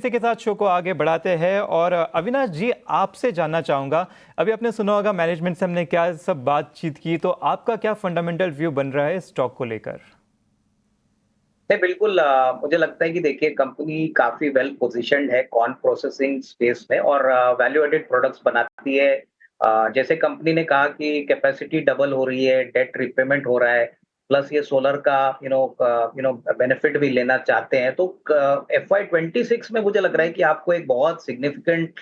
इसी के साथ शो को आगे बढ़ाते हैं और अविनाश जी आपसे जानना चाहूंगा, अभी आपने सुना होगा मैनेजमेंट से हमने क्या सब बातचीत की, तो आपका क्या फंडामेंटल व्यू बन रहा है स्टॉक को लेकर? नहीं, बिल्कुल मुझे लगता है कि देखिए कंपनी काफ़ी वेल पोज़िशन्ड है कॉर्न प्रोसेसिंग स्पेस में और वैल्यू एडेड प्रोडक्ट्स बनाती है। जैसे कंपनी ने कहा कि कैपेसिटी डबल हो रही है, डेट रिपेमेंट हो रहा है, प्लस ये सोलर का बेनिफिट भी लेना चाहते हैं। तो एफवाई 26 में मुझे लग रहा है कि आपको एक बहुत सिग्निफिकेंट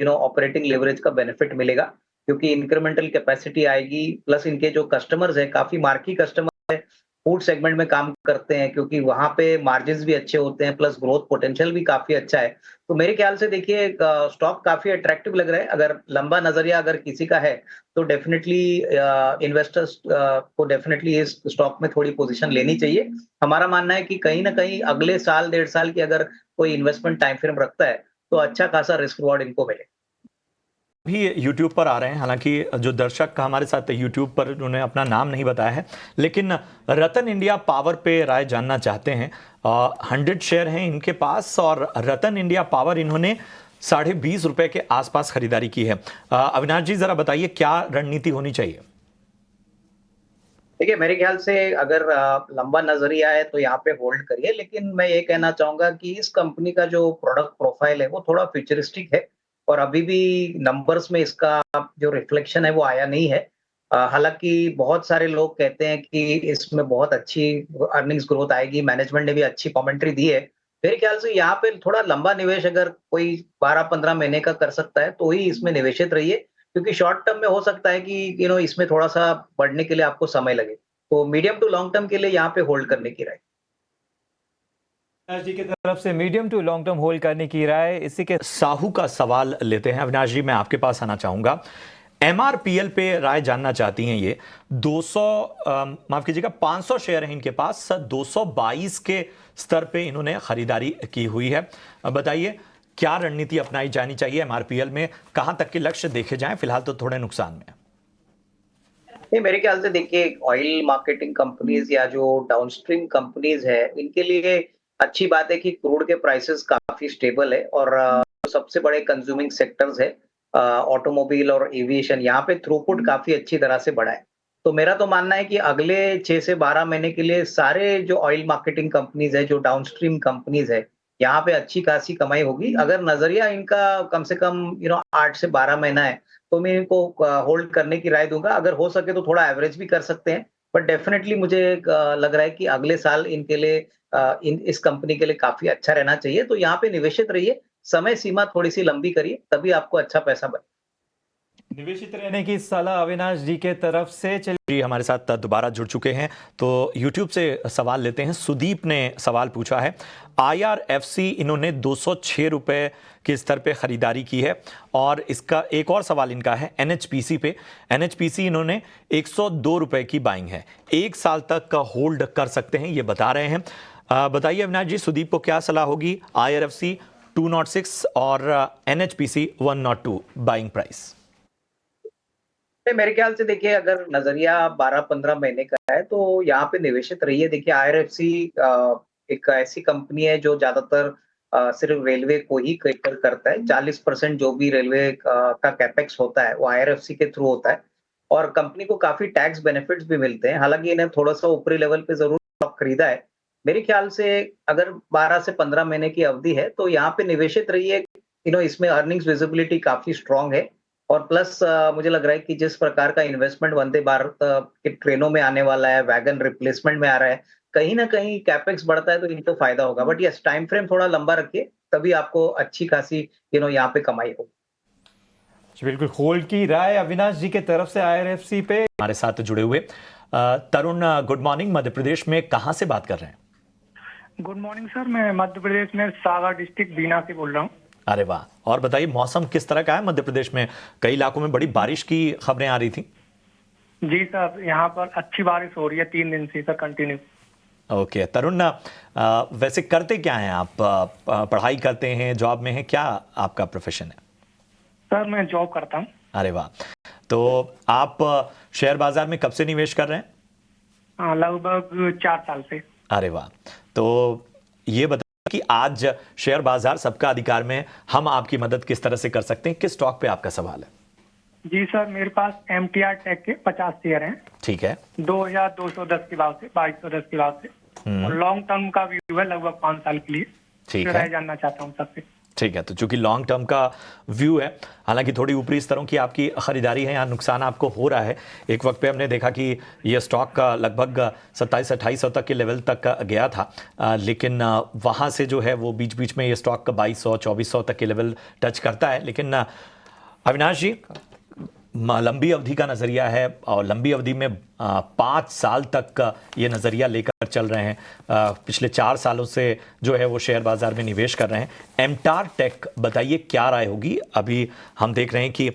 ऑपरेटिंग लेवरेज का बेनिफिट मिलेगा, क्योंकि इंक्रीमेंटल कैपेसिटी आएगी, प्लस इनके जो कस्टमर्स हैं, काफ़ी मार्की कस्टमर है। फूड सेगमेंट में काम करते हैं क्योंकि वहाँ पे मार्जिन्स भी अच्छे होते हैं, प्लस ग्रोथ पोटेंशियल भी काफ़ी अच्छा है। तो मेरे ख्याल से देखिए स्टॉक काफ़ी अट्रैक्टिव लग रहा है। अगर लंबा नज़रिया अगर किसी का है, तो डेफिनिटली इन्वेस्टर्स को डेफिनिटली इस स्टॉक में थोड़ी पोज़ीशन लेनी चाहिए। हमारा मानना है कि कहीं न कहीं अगले साल, डेढ़ साल की अगर कोई इन्वेस्टमेंट टाइम फ्रेम रखता है, तो अच्छा खासा रिस्क रिवॉर्ड इनको मिले। भी यूट्यूब पर आ रहे हैं, हालांकि जो दर्शक हमारे साथ यूट्यूब पर उन्होंने अपना नाम नहीं बताया है, लेकिन रतन इंडिया पावर पे राय जानना चाहते हैं। 100 शेयर हैं इनके पास और रतन इंडिया पावर इन्होंने ₹20.5 के आसपास खरीदारी की है। अविनाश जी जरा बताइए क्या रणनीति होनी चाहिए? देखिए, मेरे ख्याल से अगर लंबा नज़रिया है तो यहाँ पे होल्ड करिए, लेकिन मैं ये कहना चाहूँगा कि इस कंपनी का जो प्रोडक्ट प्रोफाइल है, वो थोड़ा फ्यूचरिस्टिक है और अभी भी नंबर्स में इसका जो रिफ्लेक्शन है, वो आया नहीं है। हालाँकि बहुत सारे लोग कहते हैं कि इसमें बहुत अच्छी अर्निंग्स ग्रोथ आएगी, मैनेजमेंट ने भी अच्छी कमेंट्री दी है। मेरे ख्याल से यहाँ पे थोड़ा लंबा निवेश अगर कोई 12-15 महीने का कर सकता है, तो ही इसमें निवेशित रहिए। क्योंकि शॉर्ट टर्म में हो सकता है कि इसमें थोड़ा-सा बढ़ने के लिए आपको समय लगे। तो मीडियम टू लॉन्ग टर्म के लिए यहाँ पे होल्ड करने की राय। अविनाश जी की तरफ से medium to long term hold करने की राय। इसी के साहू का सवाल लेते हैं। अविनाश जी मैं आपके पास आना चाहूंगा, एमआरपीएल पे राय जानना चाहती हैं। ये 200 माफ कीजिएगा 500 शेयर हैं इनके पास, 222 के स्तर पे इन्होंने खरीदारी की हुई है। अब बताइए क्या रणनीति अपनाई जानी चाहिए एमआरपीएल में, कहां तक के लक्ष्य देखे जाएं? फिलहाल तो थोड़े नुकसान में है। नहीं, मेरे ख्याल से देखिए ऑयल मार्केटिंग कंपनीज़ या जो डाउनस्ट्रीम कंपनीज़ है, इनके लिए अच्छी बात है कि क्रूड के प्राइसेज़ काफ़ी स्टेबल है और सबसे बड़े कंज्यूमिंग सेक्टर्स है ऑटोमोबाइल और एविएशन, यहाँ पे थ्रूपुट काफ़ी अच्छी तरह से बढ़ा है। तो मेरा तो मानना है कि अगले 6 से 12 महीने के लिए सारे जो ऑयल मार्केटिंग कंपनीज़ है, जो डाउनस्ट्रीम कंपनीज़ है, यहाँ पे अच्छी खासी कमाई होगी। अगर नज़रिया इनका कम से कम 8 से 12 महीना है, तो मैं इनको होल्ड करने की राय दूँगा। अगर हो सके तो थोड़ा एवरेज भी कर सकते हैं, बट डेफिनिटली मुझे लग रहा है कि अगले साल इनके लिए इस कंपनी के लिए काफ़ी अच्छा रहना चाहिए। तो यहाँ पे निवेशित रहिए, समय सीमा थोड़ी-सी लंबी करिए, तभी आपको अच्छा पैसा बने। निवेशित रहने की सलाह अविनाश जी के तरफ से। चलिए जी हमारे साथ दोबारा जुड़ चुके हैं, तो यूट्यूब से सवाल लेते हैं। सुदीप ने सवाल पूछा है, आईआरएफसी इन्होंने ₹206 के स्तर पे खरीदारी की है और इसका एक और सवाल इनका है एनएचपीसी पे। एनएचपीसी इन्होंने ₹102 की बाइंग है, 1 साल तक का होल्ड कर सकते हैं ये बता रहे हैं। बताइए अविनाश जी, सुदीप को क्या सलाह होगी? आईआरएफसी 206 और एनएचपीसी 102 बाइंग प्राइस। नहीं, मेरे ख्याल से देखिए अगर नज़रिया 12-15 महीने का है, तो यहाँ पे निवेशित रहिए। देखिए आईआरएफसी एक ऐसी कंपनी है जो ज़्यादातर सिर्फ रेलवे को ही कैटर करता है। 40% जो भी रेलवे का कैपेक्स होता है, वो आईआरएफसी के थ्रू होता है और कंपनी को काफ़ी टैक्स बेनिफिट्स भी मिलते हैं। हालाँकि इन्हें थोड़ा-सा ऊपरी लेवल पे ज़रूर स्टॉक खरीदा है। मेरे ख्याल से अगर 12 से 15 महीने की अवधि है, तो यहाँ पे निवेशित रहिए। इसमें अर्निंग्स विजिबिलिटी काफ़ी स्ट्रॉन्ग है और प्लस मुझे लग रहा है कि जिस प्रकार का इन्वेस्टमेंट वंदे भारत की ट्रेनों में आने वाला है, वैगन रिप्लेसमेंट में आ रहा है, कहीं न कहीं कैपेक्स बढ़ता है तो इनको फ़ायदा होगा। बट यस, टाइम फ्रेम थोड़ा लंबा रखिए, तभी आपको अच्छी खासी यहाँ पे कमाई होगी। जी बिल्कुल, होल्ड की राय अविनाश जी के तरफ से आईआरएफसी पे। हमारे साथ जुड़े हुए तरुण, गुड मॉर्निंग। मध्य प्रदेश में कहां से बात कर रहे हैं? गुड मॉर्निंग सर, मैं मध्य प्रदेश में सागर डिस्ट्रिक्ट बीना से बोल रहा हूँ। अरे वाह, और बताइए मौसम किस तरह का है मध्य प्रदेश में? कई इलाकों में बड़ी बारिश की खबरें आ रही थी। जी सर, यहाँ पर अच्छी बारिश हो रही है 3 दिन से सर, कंटिन्यू। ओके तरुण, वैसे करते क्या हैं आप? पढ़ाई करते हैं, जॉब में हैं, क्या आपका प्रोफेशन है? सर मैं जॉब करता हूँ। अरे वाह, तो आप शेयर बाजार में कब से निवेश कर रहे हैं? लगभग 4 साल से। अरे वाह, तो ये कि आज शेयर बाजार सबका अधिकार में है, हम आपकी मदद किस तरह से कर सकते हैं, किस स्टॉक पे आपका सवाल है? जी सर, मेरे पास MTR टेक के 50 शेयर हैं। ठीक है। 2210 के भाव से, 2210 के भाव से, और लॉन्ग टर्म का व्यू है लगभग 5 साल के लिए। ठीक राय है। जानना चाहता हूँ सबसे। ठीक है, तो चूंकि लॉन्ग टर्म का व्यू है, हालांकि थोड़ी ऊपरी स्तरों की आपकी खरीदारी है, यहाँ नुकसान आपको हो रहा है। एक वक्त पे हमने देखा कि ये स्टॉक का लगभग 27-2800 तक के लेवल तक गया था, लेकिन वहाँ से जो है वो बीच बीच में ये स्टॉक 2200-2400 तक के लेवल टच करता है। लेकिन अविनाश जी, लंबी अवधि का नज़रिया है और लंबी अवधि में 5 साल तक का ये नज़रिया लेकर चल रहे हैं। पिछले 4 सालों से जो है वो शेयर बाजार में निवेश कर रहे हैं। एमटार टेक, बताइए क्या राय होगी? अभी हम देख रहे हैं कि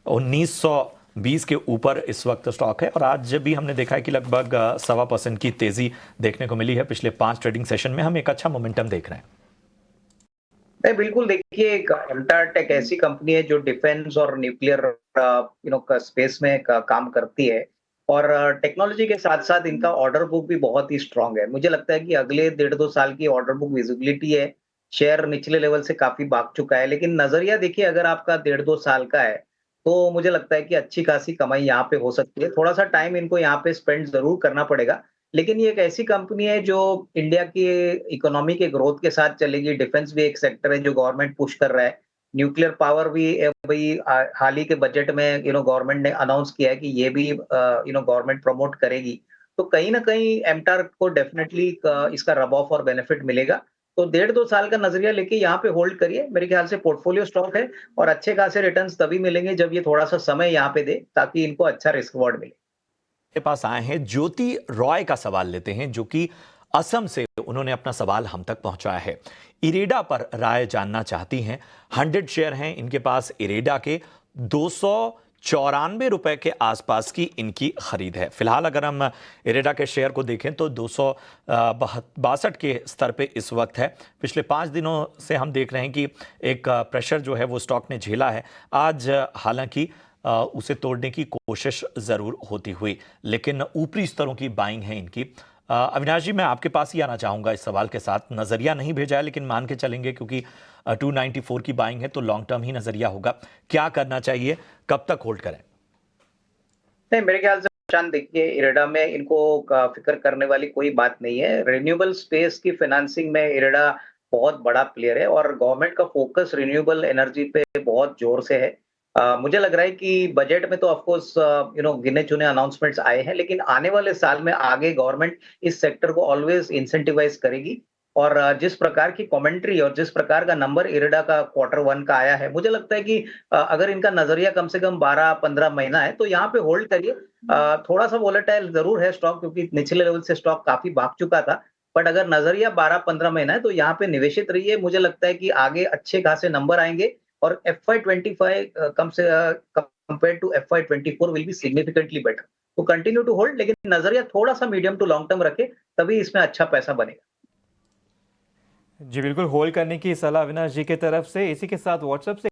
1920 के ऊपर इस वक्त स्टॉक है और आज भी हमने देखा है कि लगभग 1.25% की तेज़ी देखने को मिली है। पिछले 5 ट्रेडिंग सेशन में हम एक अच्छा मोमेंटम देख रहे हैं। नहीं, बिल्कुल देखिए, एमटार टेक ऐसी कंपनी है जो डिफेंस और न्यूक्लियर स्पेस में काम करती है, और टेक्नोलॉजी के साथ साथ इनका ऑर्डर बुक भी बहुत ही स्ट्रांग है। मुझे लगता है कि अगले 1.5-2 साल की ऑर्डर बुक विजिबिलिटी है। शेयर निचले लेवल से काफी भाग चुका है, लेकिन नजरिया देखिए, अगर आपका 1.5-2 साल का है तो मुझे लगता है कि अच्छी खासी कमाई यहाँ पे हो सकती है। थोड़ा सा टाइम इनको यहाँ पे स्पेंड जरूर करना पड़ेगा, लेकिन ये एक ऐसी कंपनी है जो इंडिया की इकोनॉमी के ग्रोथ के साथ चलेगी। डिफेंस भी एक सेक्टर है जो गवर्नमेंट पुश कर रहा है। न्यूक्लियर पावर भी भाई हाल ही के बजट में गवर्नमेंट ने अनाउंस किया है कि ये भी गवर्नमेंट प्रमोट करेगी। तो कहीं ना कहीं एमटार को डेफिनेटली इसका रब ऑफ और बेनिफिट मिलेगा। तो 1.5-2 साल का नजरिया लेके यहाँ पे होल्ड करिए। मेरे ख्याल से पोर्टफोलियो स्टॉक है और अच्छे खासे रिटर्न्स तभी मिलेंगे जब ये थोड़ा सा समय यहाँ पे दे, ताकि इनको अच्छा रिस्क रिवॉर्ड मिले। के पास आए हैं ज्योति रॉय का सवाल लेते हैं, जो कि असम से उन्होंने अपना सवाल हम तक पहुंचाया है। इरेडा पर राय जानना चाहती हैं। 100 शेयर हैं इनके पास इरेडा के। 294 रुपए के आसपास की इनकी खरीद है। फिलहाल अगर हम इरेडा के शेयर को देखें तो 262 के स्तर पे इस वक्त है। पिछले 5 दिनों से हम देख रहे हैं कि एक प्रेशर जो है वो स्टॉक ने झेला है। आज हालांकि उसे तोड़ने की कोशिश जरूर होती हुई, लेकिन ऊपरी स्तरों की बाइंग है इनकी। अविनाश जी, मैं आपके पास ही आना चाहूंगा इस सवाल के साथ। नजरिया नहीं भेजा है, लेकिन मान के चलेंगे क्योंकि 294 की बाइंग है तो लॉन्ग टर्म ही नजरिया होगा। क्या करना चाहिए, कब तक होल्ड करें? नहीं, मेरे ख्याल से चांद देखिए, इरेडा में इनको फिक्र करने वाली कोई बात नहीं है। रिन्यूएबल स्पेस की फाइनेंसिंग में इरेडा बहुत बड़ा प्लेयर है और गवर्नमेंट का फोकस रिन्यूएबल एनर्जी पे बहुत जोर से है। मुझे लग रहा है कि बजट में तो ऑफ कोर्स गिने चुने अनाउंसमेंट्स आए हैं, लेकिन आने वाले साल में आगे गवर्नमेंट इस सेक्टर को ऑलवेज इंसेंटिवाइज करेगी। और जिस प्रकार की कमेंट्री और जिस प्रकार का नंबर इरेडा का Q1 का आया है, मुझे लगता है कि अगर इनका नजरिया कम से कम 12-15 महीना है तो यहाँ पे होल्ड करिए। थोड़ा सा वोलेटाइल जरूर है स्टॉक, क्योंकि निचले लेवल से स्टॉक काफी भाग चुका था। बट अगर नजरिया 12-15 महीना है तो यहाँ पे निवेशित रहिए। मुझे लगता है कि आगे अच्छे खासे नंबर आएंगे और FY25 कम से compare to FY24 will be significantly better. तो कंटिन्यू टू होल्ड, लेकिन नजरिया थोड़ा सा मीडियम टू लॉन्ग टर्म रखे, तभी इसमें अच्छा पैसा बनेगा। जी बिल्कुल, होल्ड करने की सलाह अविनाश जी की तरफ से। इसी के साथ व्हाट्सएप से